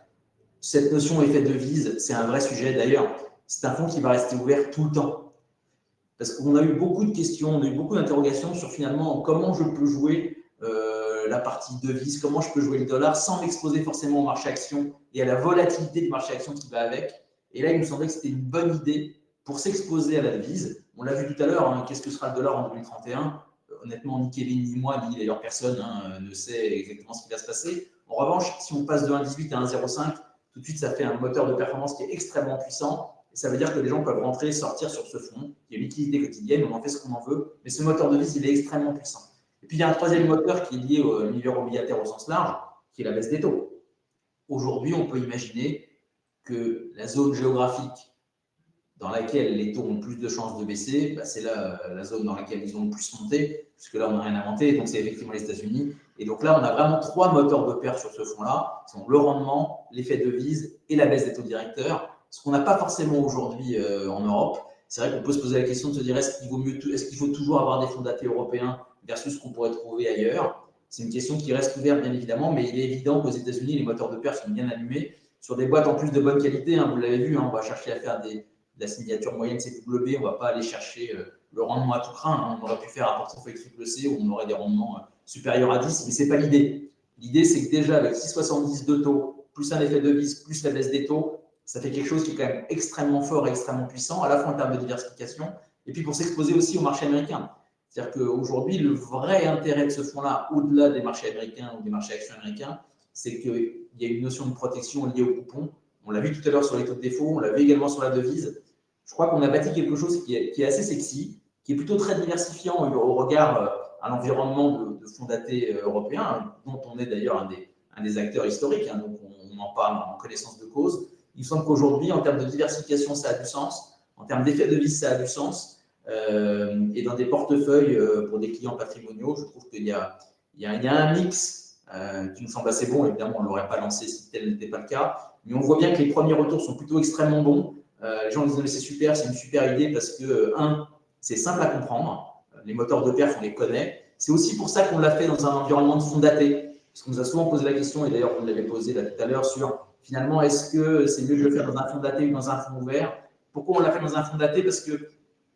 Cette notion effet devise, c'est un vrai sujet. D'ailleurs, c'est un fonds qui va rester ouvert tout le temps. Parce qu'on a eu beaucoup de questions, on a eu beaucoup d'interrogations sur finalement comment je peux jouer la partie devise, comment je peux jouer le dollar sans m'exposer forcément au marché action et à la volatilité du marché action qui va avec. Et là, il me semblait que c'était une bonne idée pour s'exposer à la devise. On l'a vu tout à l'heure, hein, qu'est-ce que sera le dollar en 2031? Honnêtement, ni Kevin, ni moi, ni d'ailleurs personne ne sait exactement ce qui va se passer. En revanche, si on passe de 1,18 à 1,05, tout de suite, ça fait un moteur de performance qui est extrêmement puissant. Et ça veut dire que les gens peuvent rentrer et sortir sur ce fonds. Il y a une liquidité quotidienne, on en fait ce qu'on en veut. Mais ce moteur de devise, il est extrêmement puissant. Et puis, il y a un troisième moteur qui est lié à l'univers obligataire au sens large, qui est la baisse des taux. Aujourd'hui, on peut imaginer que la zone géographique dans laquelle les taux ont le plus de chances de baisser, c'est la zone dans laquelle ils ont le plus monté, puisque là, on n'a rien inventé, donc c'est effectivement les États-Unis. Et donc là, on a vraiment trois moteurs de perte sur ce fonds-là, qui sont le rendement, l'effet de devise et la baisse des taux directeurs, ce qu'on n'a pas forcément aujourd'hui en Europe. C'est vrai qu'on peut se poser la question de se dire est-ce qu'il faut toujours avoir des fonds datés européens versus ce qu'on pourrait trouver ailleurs? C'est une question qui reste ouverte, bien évidemment, mais il est évident qu'aux États-Unis, les moteurs de perte sont bien allumés sur des boîtes en plus de bonne qualité. Hein, vous l'avez vu, hein, on va chercher à faire de la signature moyenne CWB, on ne va pas aller chercher le rendement à tout craint. Hein. On aurait pu faire un portefeuille triple C où on aurait des rendements supérieurs à 10, mais ce n'est pas l'idée. L'idée, c'est que déjà, avec 6,70 de taux, plus un effet de devise, plus la baisse des taux, ça fait quelque chose qui est quand même extrêmement fort et extrêmement puissant, à la fois en termes de diversification, et puis pour s'exposer aussi au marché américain. C'est-à-dire qu'aujourd'hui, le vrai intérêt de ce fonds-là, au-delà des marchés américains ou des marchés actions américains, c'est qu'il y a une notion de protection liée au coupon. On l'a vu tout à l'heure sur les taux de défaut, on l'a vu également sur la devise. Je crois qu'on a bâti quelque chose qui est assez sexy, qui est plutôt très diversifiant au regard à l'environnement de fonds datés européens, dont on est d'ailleurs un des acteurs historiques, hein, donc on en parle en connaissance de cause. Il me semble qu'aujourd'hui, en termes de diversification, ça a du sens. En termes d'effet de devise, ça a du sens. Et dans des portefeuilles pour des clients patrimoniaux, je trouve qu'il y a un mix qui nous semble assez bon. Évidemment, on ne l'aurait pas lancé si tel n'était pas le cas. Mais on voit bien que les premiers retours sont plutôt extrêmement bons. Les gens disent mais c'est super, c'est une super idée parce que, c'est simple à comprendre. Les moteurs de perf, on les connaît. C'est aussi pour ça qu'on l'a fait dans un environnement de fonds datés. Parce qu'on nous a souvent posé la question, et d'ailleurs, vous l'avez posé là tout à l'heure, sur finalement, est-ce que c'est mieux de le faire dans un fonds daté ou dans un fonds ouvert? Pourquoi on l'a fait dans un fonds daté? Parce que,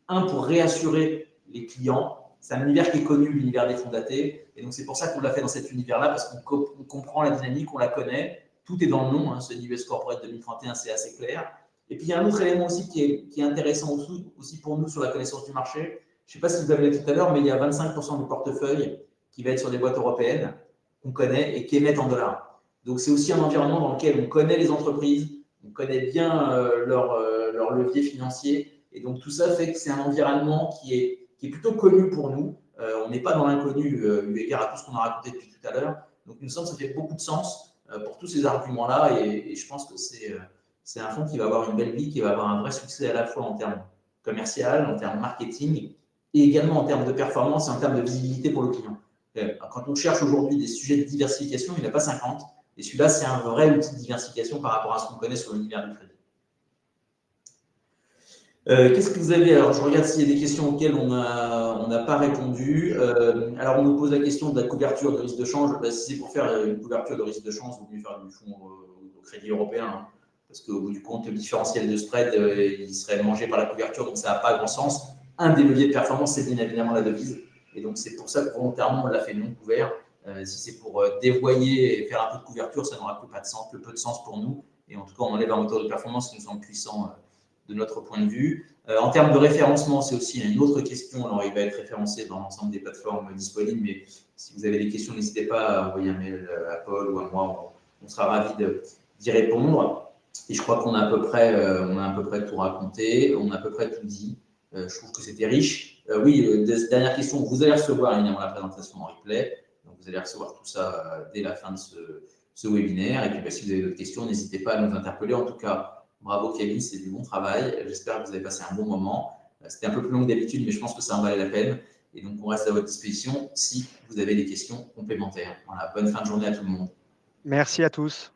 pour réassurer les clients, c'est un univers qui est connu, l'univers des fonds datés. Et donc, c'est pour ça qu'on l'a fait dans cet univers-là, parce qu'on comprend la dynamique, on la connaît. Tout est dans le nom. Hein, ce US Corporate 2031, c'est assez clair. Et puis, il y a un autre élément aussi qui est intéressant aussi pour nous sur la connaissance du marché. Je ne sais pas si vous l'avez dit tout à l'heure, mais il y a 25% du portefeuille qui va être sur des boîtes européennes qu'on connaît et qui émettent en dollars. Donc, c'est aussi un environnement dans lequel on connaît les entreprises, on connaît bien leur levier financier. Et donc, tout ça fait que c'est un environnement qui est plutôt connu pour nous. On n'est pas dans l'inconnu, eu égard à tout ce qu'on a raconté depuis tout à l'heure. Donc, nous sommes, ça fait beaucoup de sens pour tous ces arguments-là. Et je pense que c'est un fonds qui va avoir une belle vie, qui va avoir un vrai succès à la fois en termes commercial, en termes marketing et également en termes de performance et en termes de visibilité pour le client. Quand on cherche aujourd'hui des sujets de diversification, il n'y en a pas 50. Et celui-là, c'est un vrai outil de diversification par rapport à ce qu'on connaît sur l'univers du crédit. Qu'est-ce que vous avez? Alors, je regarde s'il y a des questions auxquelles on n'a pas répondu. Alors, on nous pose la question de la couverture de risque de change. Si c'est pour faire une couverture de risque de change, vous pouvez faire du fonds au crédit européen, hein, parce qu'au bout du compte, le différentiel de spread, il serait mangé par la couverture, donc ça n'a pas grand sens. Un des leviers de performance, c'est bien évidemment la devise. Et donc, c'est pour ça que volontairement, on l'a fait non couvert. Si c'est pour dévoyer et faire un peu de couverture, ça n'aura que peu de sens pour nous. Et en tout cas, on enlève un moteur de performance qui nous semble puissant de notre point de vue. En termes de référencement, c'est aussi une autre question. Alors, il va être référencé dans l'ensemble des plateformes disponibles, mais si vous avez des questions, n'hésitez pas à envoyer un mail à Paul ou à moi. On sera ravis d'y répondre. Et je crois qu'on a à peu près, tout raconté, on a à peu près tout dit. Je trouve que c'était riche. Oui, dernière question. Vous allez recevoir évidemment la présentation en replay. Donc, vous allez recevoir tout ça dès la fin de ce webinaire. Et puis, si vous avez d'autres questions, n'hésitez pas à nous interpeller. En tout cas, bravo Camille, c'est du bon travail. J'espère que vous avez passé un bon moment. C'était un peu plus long que d'habitude, mais je pense que ça en valait la peine. Et donc, on reste à votre disposition si vous avez des questions complémentaires. Voilà, bonne fin de journée à tout le monde. Merci à tous.